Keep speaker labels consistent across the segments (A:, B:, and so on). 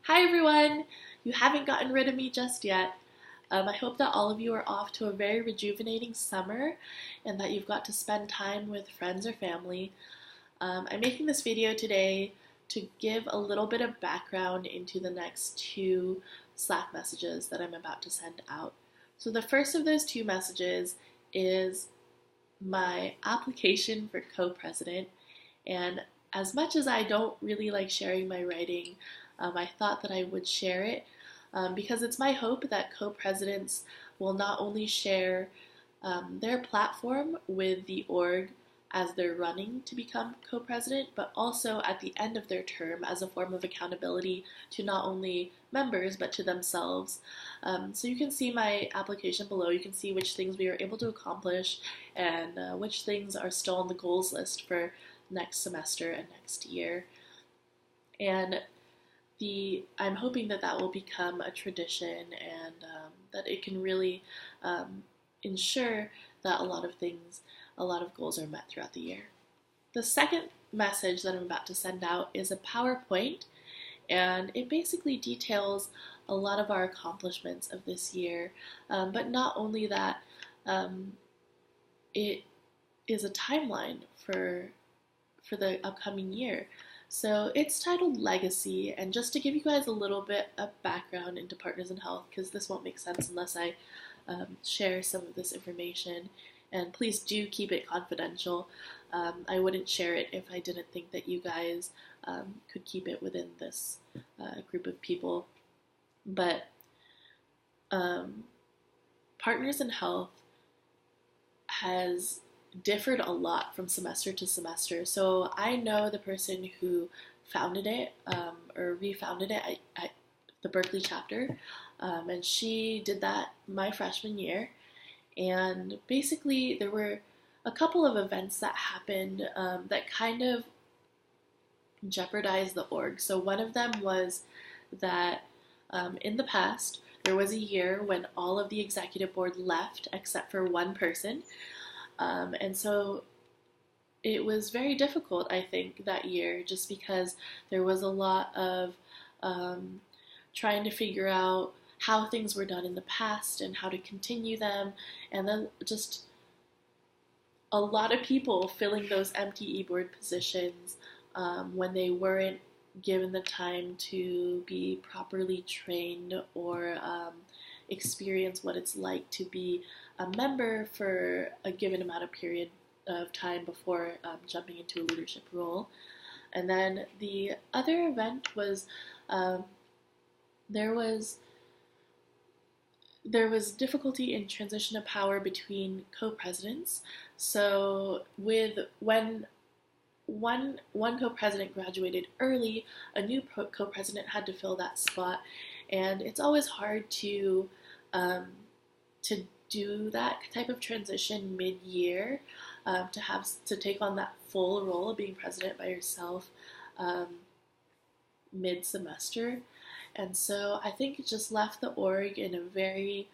A: Hi everyone! You haven't gotten rid of me just yet. I hope that all of you are off to a very rejuvenating summer and that you've got to spend time with friends or family. I'm making this video today to give a little bit of background into the next two Slack messages that I'm about to send out. So the first of those two messages is my application for co-president, and as much as I don't really like sharing my writing, I thought that I would share it because it's my hope that co-presidents will not only share their platform with the org as they're running to become co-president, but also at the end of their term as a form of accountability to not only members but to themselves. So you can see my application below. You can see which things we were able to accomplish and which things are still on the goals list for next semester and next year. And I'm hoping that that will become a tradition and that it can really ensure that a lot of goals are met throughout the year. The second message that I'm about to send out is a PowerPoint, and it basically details a lot of our accomplishments of this year, but not only that, it is a timeline for the upcoming year. So it's titled Legacy, and just to give you guys a little bit of background into Partners in Health, because this won't make sense unless I share some of this information, and please do keep it confidential. I wouldn't share it if I didn't think that you guys could keep it within this group of people. But Partners in Health has differed a lot from semester to semester. So I know the person who founded it or refounded it at the Berkeley chapter, and she did that my freshman year. And basically there were a couple of events that happened that kind of jeopardized the org. So one of them was that in the past there was a year when all of the executive board left except for one person. And so it was very difficult, I think, that year, just because there was a lot of trying to figure out how things were done in the past and how to continue them, and then just a lot of people filling those empty e-board positions when they weren't given the time to be properly trained or experience what it's like to be a member for a given amount of period of time before jumping into a leadership role. And then the other event was there was difficulty in transition of power between co-presidents. So when one co-president graduated early, a new co-president had to fill that spot, and it's always hard to do that type of transition mid-year, to take on that full role of being president by yourself mid-semester. And so I think it just left the org in a very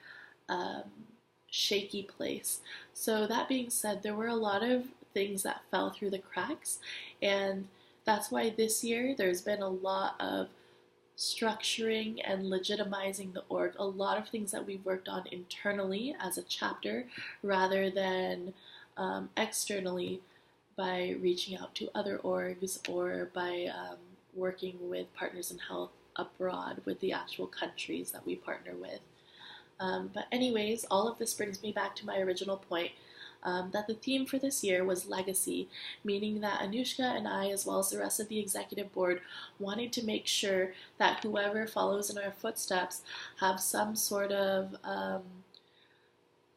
A: shaky place. So that being said, there were a lot of things that fell through the cracks, and that's why this year there's been a lot of structuring and legitimizing the org, a lot of things that we've worked on internally as a chapter rather than externally by reaching out to other orgs or by working with Partners in Health abroad with the actual countries that we partner with. But anyways, all of this brings me back to my original point, that the theme for this year was legacy, meaning that Anushka and I, as well as the rest of the executive board, wanted to make sure that whoever follows in our footsteps have some sort of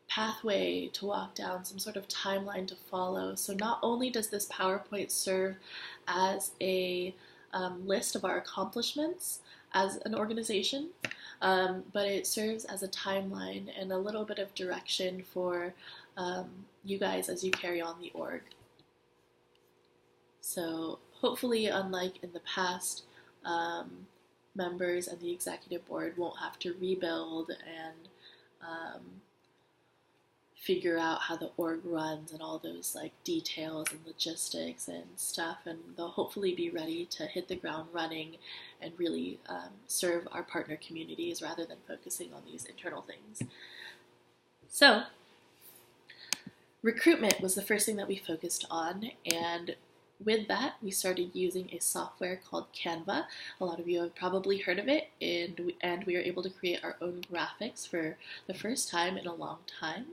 A: pathway to walk down, some sort of timeline to follow. So not only does this PowerPoint serve as a list of our accomplishments as an organization, but it serves as a timeline and a little bit of direction for you guys as you carry on the org. So hopefully, unlike in the past, members and the executive board won't have to rebuild and figure out how the org runs and all those like details and logistics and stuff, and they'll hopefully be ready to hit the ground running and really serve our partner communities rather than focusing on these internal things. So recruitment was the first thing that we focused on, and with that, we started using a software called Canva. A lot of you have probably heard of it, and we are able to create our own graphics for the first time in a long time.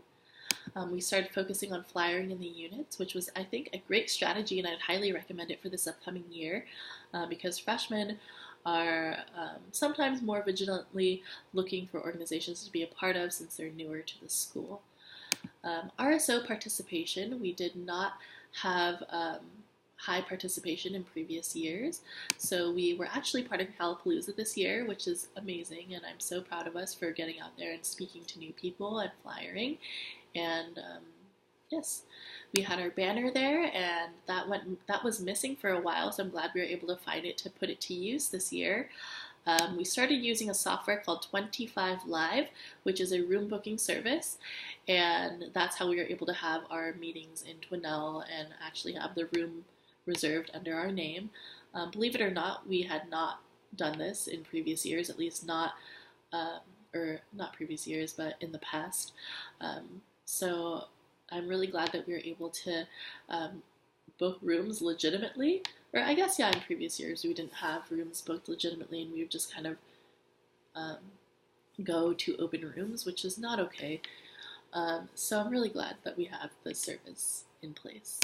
A: We started focusing on flyering in the units, which was, I think, a great strategy, and I'd highly recommend it for this upcoming year because freshmen are sometimes more vigilantly looking for organizations to be a part of since they're newer to the school. RSO participation, we did not have high participation in previous years, so we were actually part of Calapalooza this year, which is amazing, and I'm so proud of us for getting out there and speaking to new people and flyering. And yes, we had our banner there, and that was missing for a while, so I'm glad we were able to find it to put it to use this year. We started using a software called 25 Live, which is a room booking service, and that's how we were able to have our meetings in Twinnell and actually have the room reserved under our name. Believe it or not, we had not done this in previous years, at least not, or not previous years, but in the past. So I'm really glad that we were able to book rooms legitimately. Or I guess, yeah, in previous years we didn't have rooms booked legitimately, and we would just kind of go to open rooms, which is not okay. So I'm really glad that we have this service in place.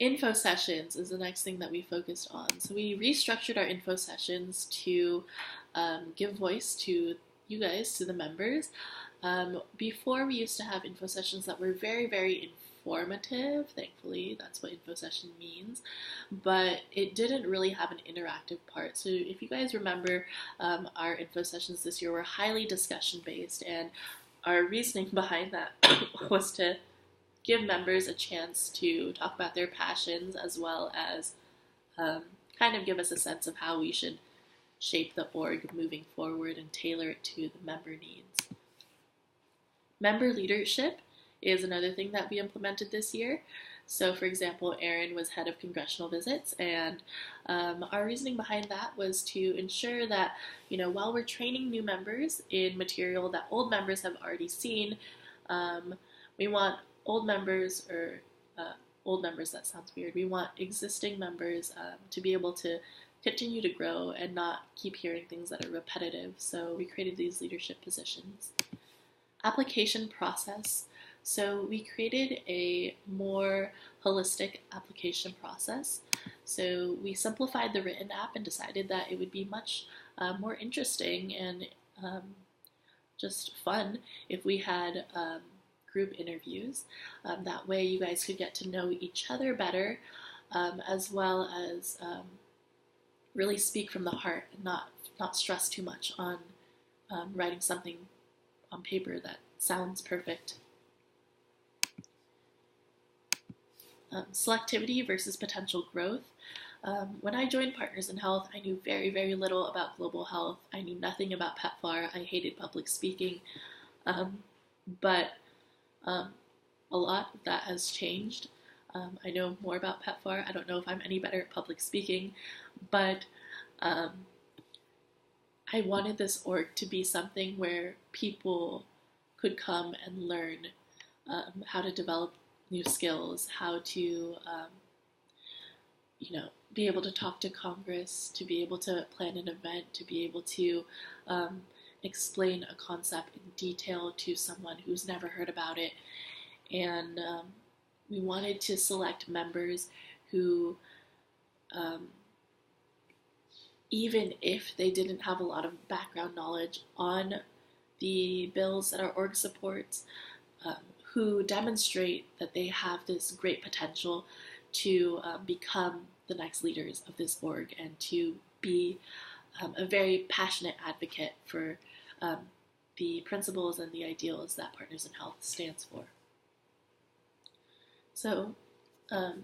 A: Info sessions is the next thing that we focused on. So we restructured our info sessions to give voice to you guys, to the members. Before, we used to have info sessions that were very, very informative. Thankfully, that's what info session means, but it didn't really have an interactive part. So if you guys remember, our info sessions this year were highly discussion based, and our reasoning behind that was to give members a chance to talk about their passions, as well as kind of give us a sense of how we should shape the org moving forward and tailor it to the member needs. Member leadership is another thing that we implemented this year. So, for example, Erin was head of congressional visits, and our reasoning behind that was to ensure that, while we're training new members in material that old members have already seen, we want old members, that sounds weird, we want existing members to be able to continue to grow and not keep hearing things that are repetitive. So we created these leadership positions. Application process. So we created a more holistic application process. So we simplified the written app and decided that it would be much more interesting and just fun if we had group interviews. That way you guys could get to know each other better, as well as really speak from the heart and not stress too much on writing something on paper that sounds perfect. Selectivity versus potential growth. When I joined Partners in Health, I knew very, very little about global health. I knew nothing about PEPFAR. I hated public speaking. But a lot of that has changed. I know more about PEPFAR. I don't know if I'm any better at public speaking, but I wanted this org to be something where people could come and learn how to develop new skills, how to, be able to talk to Congress, to be able to plan an event, to be able to explain a concept in detail to someone who's never heard about it. And we wanted to select members who, even if they didn't have a lot of background knowledge on the bills that our org supports, who demonstrate that they have this great potential to become the next leaders of this org and to be a very passionate advocate for the principles and the ideals that Partners in Health stands for. So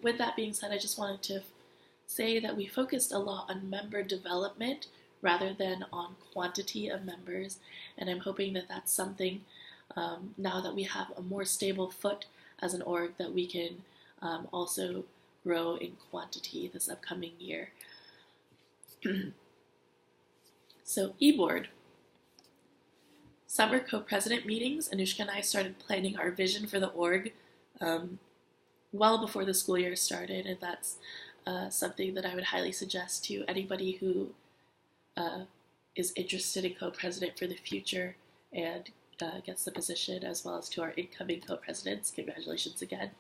A: with that being said, I just wanted to say that we focused a lot on member development rather than on quantity of members, and I'm hoping that that's something now that we have a more stable foot as an org, that we can also grow in quantity this upcoming year. So e-board. Summer co-president meetings, Anushka and I started planning our vision for the org well before the school year started, and that's something that I would highly suggest to anybody who is interested in co-president for the future and gets the position, as well as to our incoming co-presidents. Congratulations again.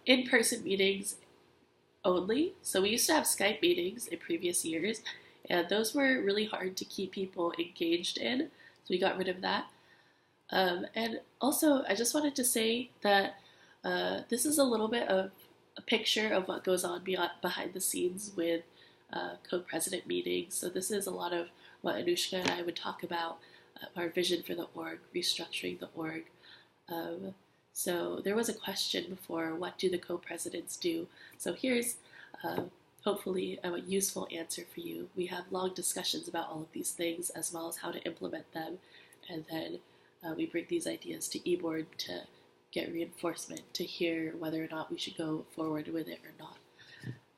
A: In-person meetings only. So we used to have Skype meetings in previous years, and those were really hard to keep people engaged in, so we got rid of that. And also, I just wanted to say that this is a little bit of a picture of what goes on behind the scenes with co-president meetings. So this is a lot of what Anushka and I would talk about, our vision for the org, restructuring the org. So there was a question before, what do the co-presidents do? So here's hopefully a useful answer for you. We have long discussions about all of these things, as well as how to implement them, and then we bring these ideas to eBoard to get reinforcement, to hear whether or not we should go forward with it or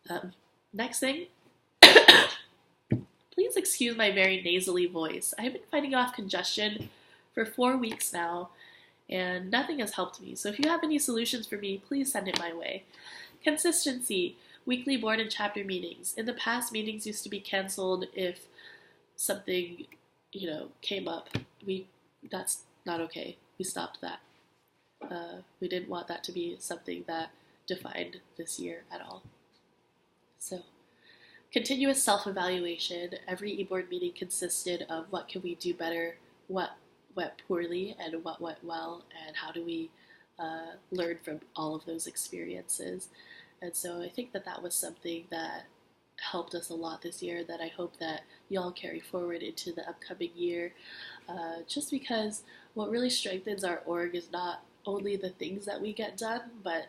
A: not. Next thing, please excuse my very nasally voice. I've been fighting off congestion for 4 weeks now, and nothing has helped me. So if you have any solutions for me, please send it my way. Consistency, weekly board and chapter meetings. In the past, meetings used to be canceled if something, came up. That's not okay. We stopped that. We didn't want that to be something that defined this year at all. So, continuous self-evaluation. Every eBoard meeting consisted of what can we do better, what went poorly, and what went well, and how do we learn from all of those experiences. And so I think that was something that helped us a lot this year, that I hope that y'all carry forward into the upcoming year, just because what really strengthens our org is not only the things that we get done, but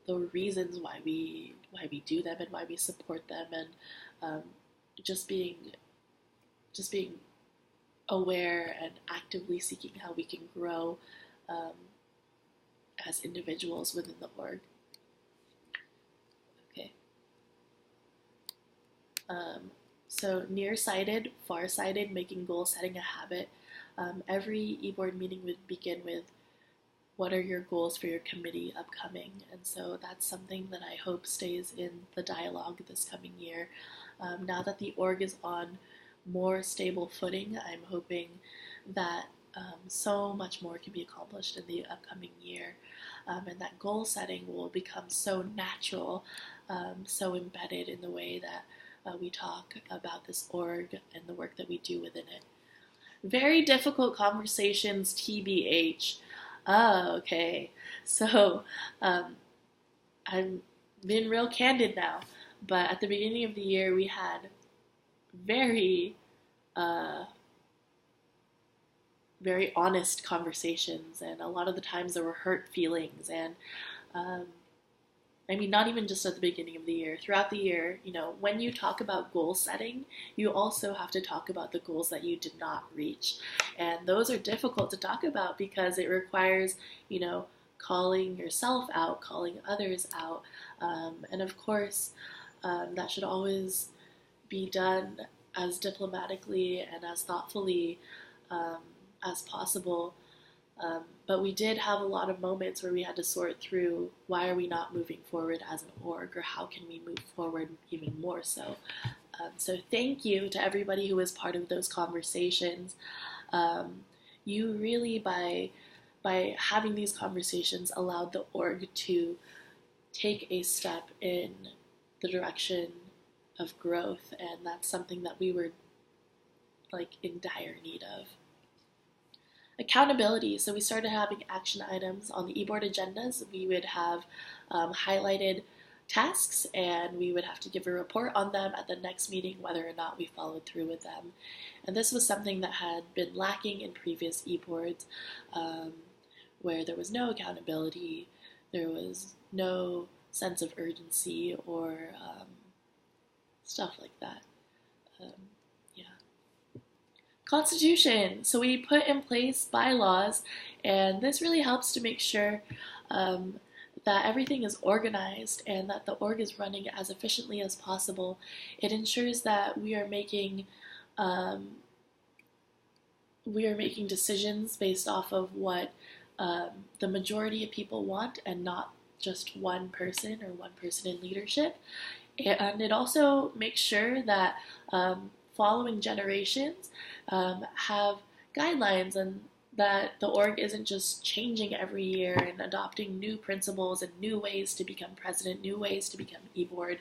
A: the reasons why we do them and why we support them, and just being aware and actively seeking how we can grow as individuals within the org. Okay. So nearsighted, farsighted, making goal setting a habit. Every eBoard meeting would begin with, what are your goals for your committee upcoming? And so that's something that I hope stays in the dialogue this coming year. Now that the org is on more stable footing, I'm hoping that so much more can be accomplished in the upcoming year, and that goal setting will become so natural, so embedded in the way that we talk about this org and the work that we do within it. Very difficult conversations, TBH. Okay. So I'm being real candid now, but at the beginning of the year we had very honest conversations, and a lot of the times there were hurt feelings, and not even just at the beginning of the year. Throughout the year, when you talk about goal setting, you also have to talk about the goals that you did not reach. And those are difficult to talk about because it requires, calling yourself out, calling others out. And of course, that should always be done as diplomatically and as thoughtfully as possible. But we did have a lot of moments where we had to sort through, why are we not moving forward as an org, or how can we move forward even more so. So thank you to everybody who was part of those conversations. You really, by having these conversations, allowed the org to take a step in the direction of growth, and that's something that we were in dire need of. Accountability. So we started having action items on the eBoard agendas. We would have highlighted tasks, and we would have to give a report on them at the next meeting, whether or not we followed through with them. And this was something that had been lacking in previous eBoards, where there was no accountability, there was no sense of urgency, or stuff like that. Constitution. So we put in place bylaws, and this really helps to make sure that everything is organized and that the org is running as efficiently as possible. It ensures that um, we are making decisions based off of what the majority of people want and not just one person or one person in leadership. And it also makes sure that following generations have guidelines and that the org isn't just changing every year and adopting new principles and new ways to become president, new ways to become e-board.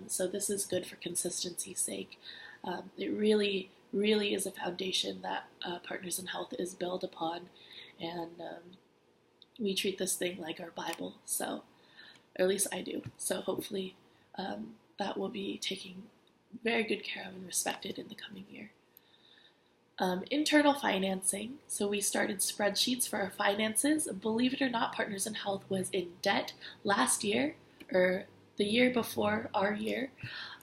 A: So this is good for consistency's sake. It really, really is a foundation that Partners in Health is built upon, and we treat this thing like our Bible, so, or at least I do. So hopefully that will be taken very good care of and respected in the coming year. Internal financing. So we started spreadsheets for our finances. Believe it or not, Partners in Health was in debt last year, or the year before our year,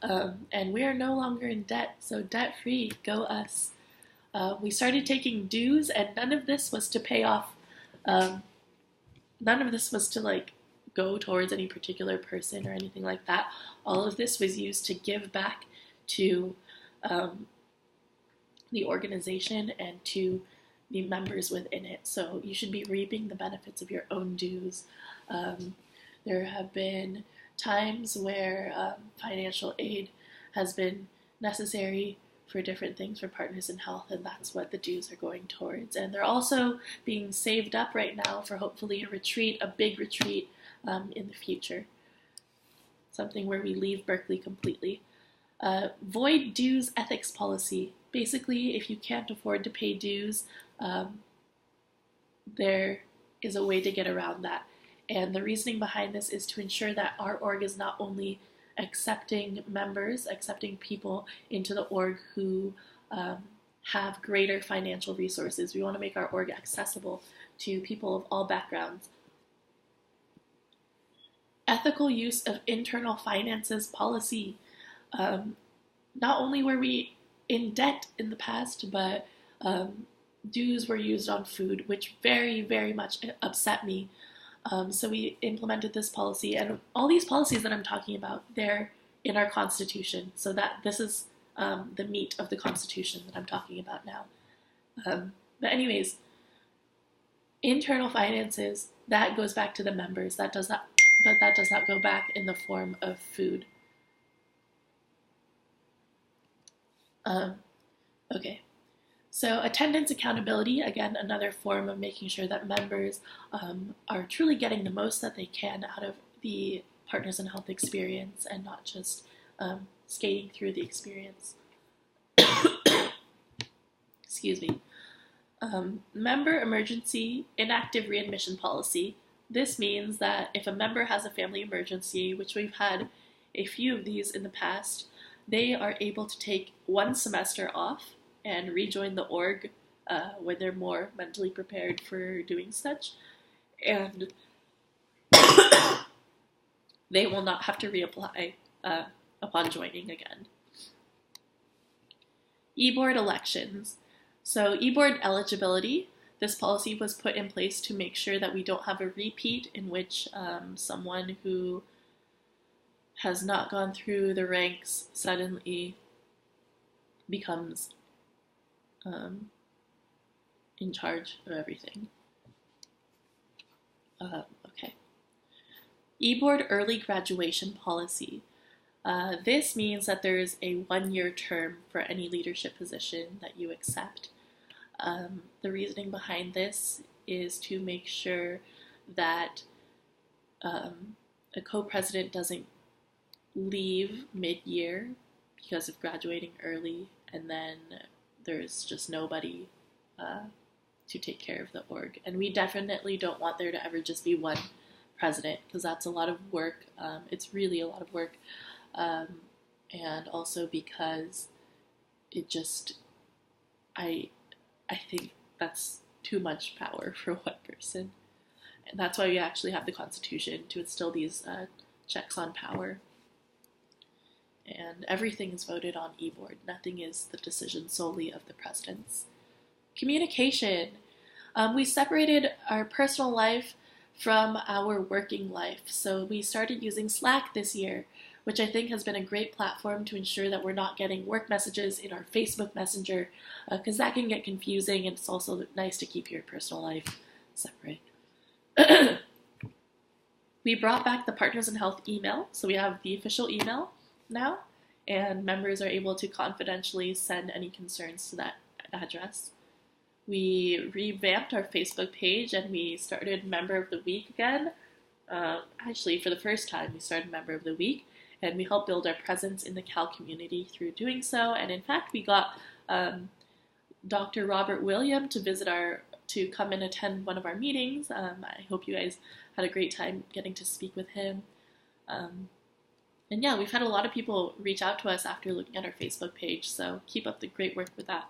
A: and we are no longer in debt, so debt-free, go us. We started taking dues, and none of this was to pay off, none of this was to like go towards any particular person or anything like that. All of this was used to give back to the organization and to the members within it. So you should be reaping the benefits of your own dues. There have been times where financial aid has been necessary for different things for Partners in Health, and that's what the dues are going towards. And they're also being saved up right now for hopefully a retreat, a big retreat in the future. Something where we leave Berkeley completely. Void dues ethics policy. Basically, if you can't afford to pay dues, there is a way to get around that. And the reasoning behind this is to ensure that our org is not only accepting members, accepting people into the org who have greater financial resources. We want to make our org accessible to people of all backgrounds. Ethical use of internal finances policy. Not only were we in debt in the past, but dues were used on food, which very, very much upset me. So we implemented this policy, and all these policies that I'm talking about, they're in our Constitution. So that this is the meat of the Constitution that I'm talking about now. But anyways, internal finances, that goes back to the members. That does not, but that does not go back in the form of food. Okay. So attendance accountability, again, another form of making sure that members are truly getting the most that they can out of the Partners in Health experience and not just skating through the experience. Excuse me. Member emergency inactive readmission policy. This means that if a member has a family emergency, which we've had a few of these in the past, they are able to take one semester off and rejoin the org when they're more mentally prepared for doing such, and they will not have to reapply upon joining again. E-board elections. So e-board eligibility, this policy was put in place to make sure that we don't have a repeat in which someone who has not gone through the ranks suddenly becomes in charge of everything. Okay. E-board early graduation policy. This means that there is a 1-year term for any leadership position that you accept. The reasoning behind this is to make sure that a co-president doesn't leave mid-year because of graduating early, and then there's just nobody to take care of the org. And we definitely don't want there to ever just be one president, because that's a lot of work. It's really a lot of work. And also because it just, I think that's too much power for one person. And that's why we actually have the Constitution, to instill these checks on power. and everything is voted on e-board. Nothing is the decision solely of the presidents. Communication. We separated our personal life from our working life. So we started using Slack this year, which I think has been a great platform to ensure that we're not getting work messages in our Facebook Messenger, because that can get confusing, and it's also nice to keep your personal life separate. We brought back the Partners in Health email, so we have the official email now, and members are able to confidentially send any concerns to that address. We revamped our Facebook page and we started Member of the Week again. Actually, for the first time, we started Member of the Week, and we helped build our presence in the Cal community through doing so. And in fact, we got Dr. Robert William to come and attend one of our meetings. I hope you guys had a great time getting to speak with him. And yeah, we've had a lot of people reach out to us after looking at our Facebook page, so keep up the great work with that.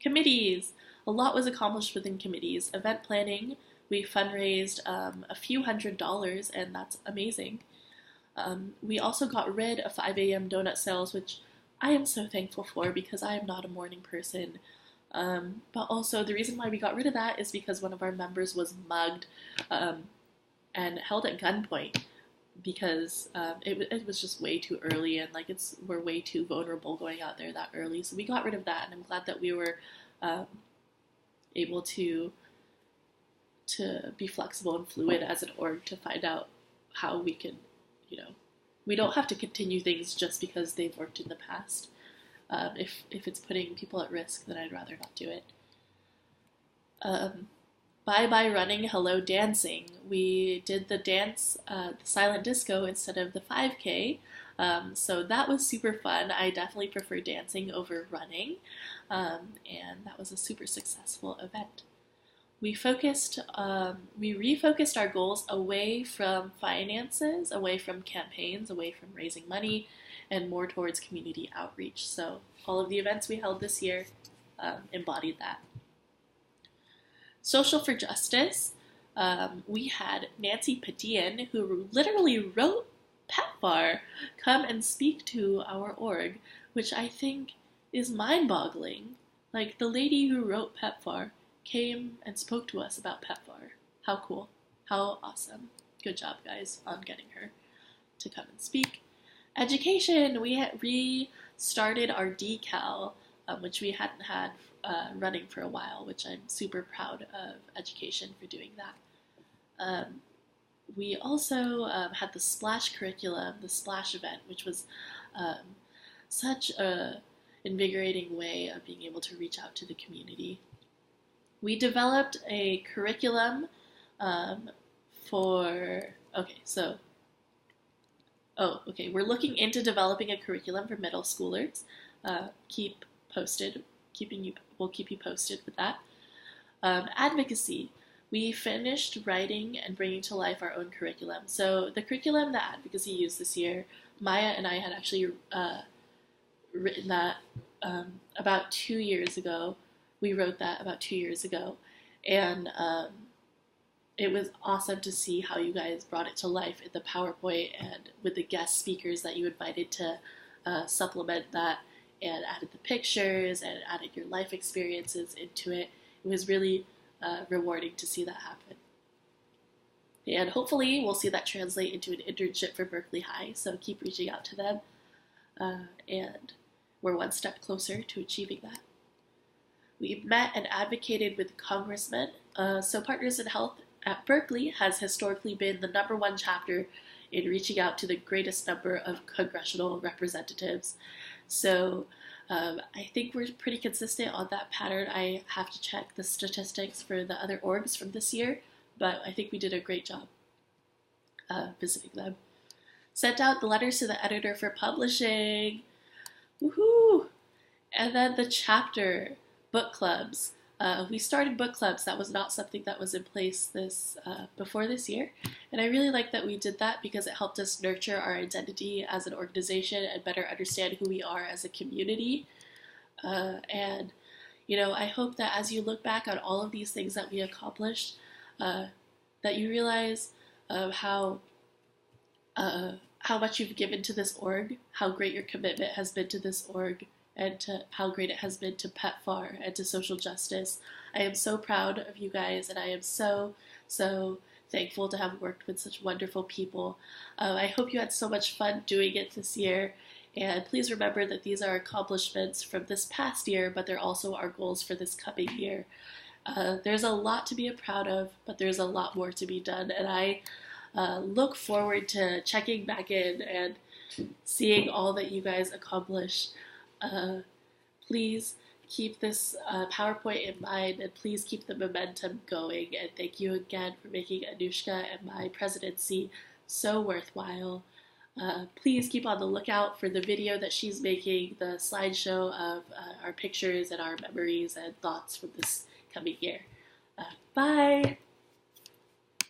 A: Committees. A lot was accomplished within committees. Event planning, we fundraised a few $100s, and that's amazing. We also got rid of 5 a.m. donut sales, which I am so thankful for because I am not a morning person. But also the reason why we got rid of that is because one of our members was mugged and held at gunpoint because it was just way too early, and like we're way too vulnerable going out there that early. So we got rid of that, and I'm glad that we were able to be flexible and fluid as an org to find out how we can, we don't have to continue things just because they've worked in the past. If it's putting people at risk, then I'd rather not do it. Bye-bye running, hello dancing. We did the dance, the silent disco instead of the 5K, so that was super fun. I definitely prefer dancing over running, and that was a super successful event. We refocused our goals away from finances, away from campaigns, away from raising money, and more towards community outreach. So all of the events we held this year embodied that. Social for Justice, we had Nancy Padian, who literally wrote PEPFAR, come and speak to our org, which I think is mind-boggling. Like, the lady who wrote PEPFAR came and spoke to us about PEPFAR. How cool. How awesome. Good job, guys, on getting her to come and speak. Education, we had restarted our decal, which we hadn't had running for a while, which I'm super proud of education for doing that. We also had the Splash curriculum, the Splash event, which was such a invigorating way of being able to reach out to the community. We developed a curriculum we're looking into developing a curriculum for middle schoolers. We'll keep you posted with that. Advocacy. We finished writing and bringing to life our own curriculum. So the curriculum that Advocacy used this year, Maya and I had actually written that about 2 years ago. We wrote that about 2 years ago, and it was awesome to see how you guys brought it to life in the PowerPoint and with the guest speakers that you invited to supplement that, and added the pictures and added your life experiences into it. It was really rewarding to see that happen. And hopefully we'll see that translate into an internship for Berkeley High, so keep reaching out to them. And we're one step closer to achieving that. We met and advocated with congressmen. So Partners in Health at Berkeley has historically been the #1 chapter in reaching out to the greatest number of congressional representatives. So I think we're pretty consistent on that pattern. I have to check the statistics for the other orgs from this year, but I think we did a great job visiting them. Sent out the letters to the editor for publishing. Woohoo! And then the chapter book clubs. We started book clubs. That was not something that was in place before this year. And I really like that we did that because it helped us nurture our identity as an organization and better understand who we are as a community. And I hope that as you look back on all of these things that we accomplished, that you realize how how much you've given to this org, how great your commitment has been to this org, and to how great it has been to PEPFAR and to social justice. I am so proud of you guys, and I am so, so thankful to have worked with such wonderful people. I hope you had so much fun doing it this year, and please remember that these are accomplishments from this past year, but they're also our goals for this coming year. There's a lot to be proud of, but there's a lot more to be done, and I look forward to checking back in and seeing all that you guys accomplish. Please keep this PowerPoint in mind, and please keep the momentum going. And thank you again for making Anushka and my presidency so worthwhile. Please keep on the lookout for the video that she's making, the slideshow of our pictures and our memories and thoughts from this coming year. Bye!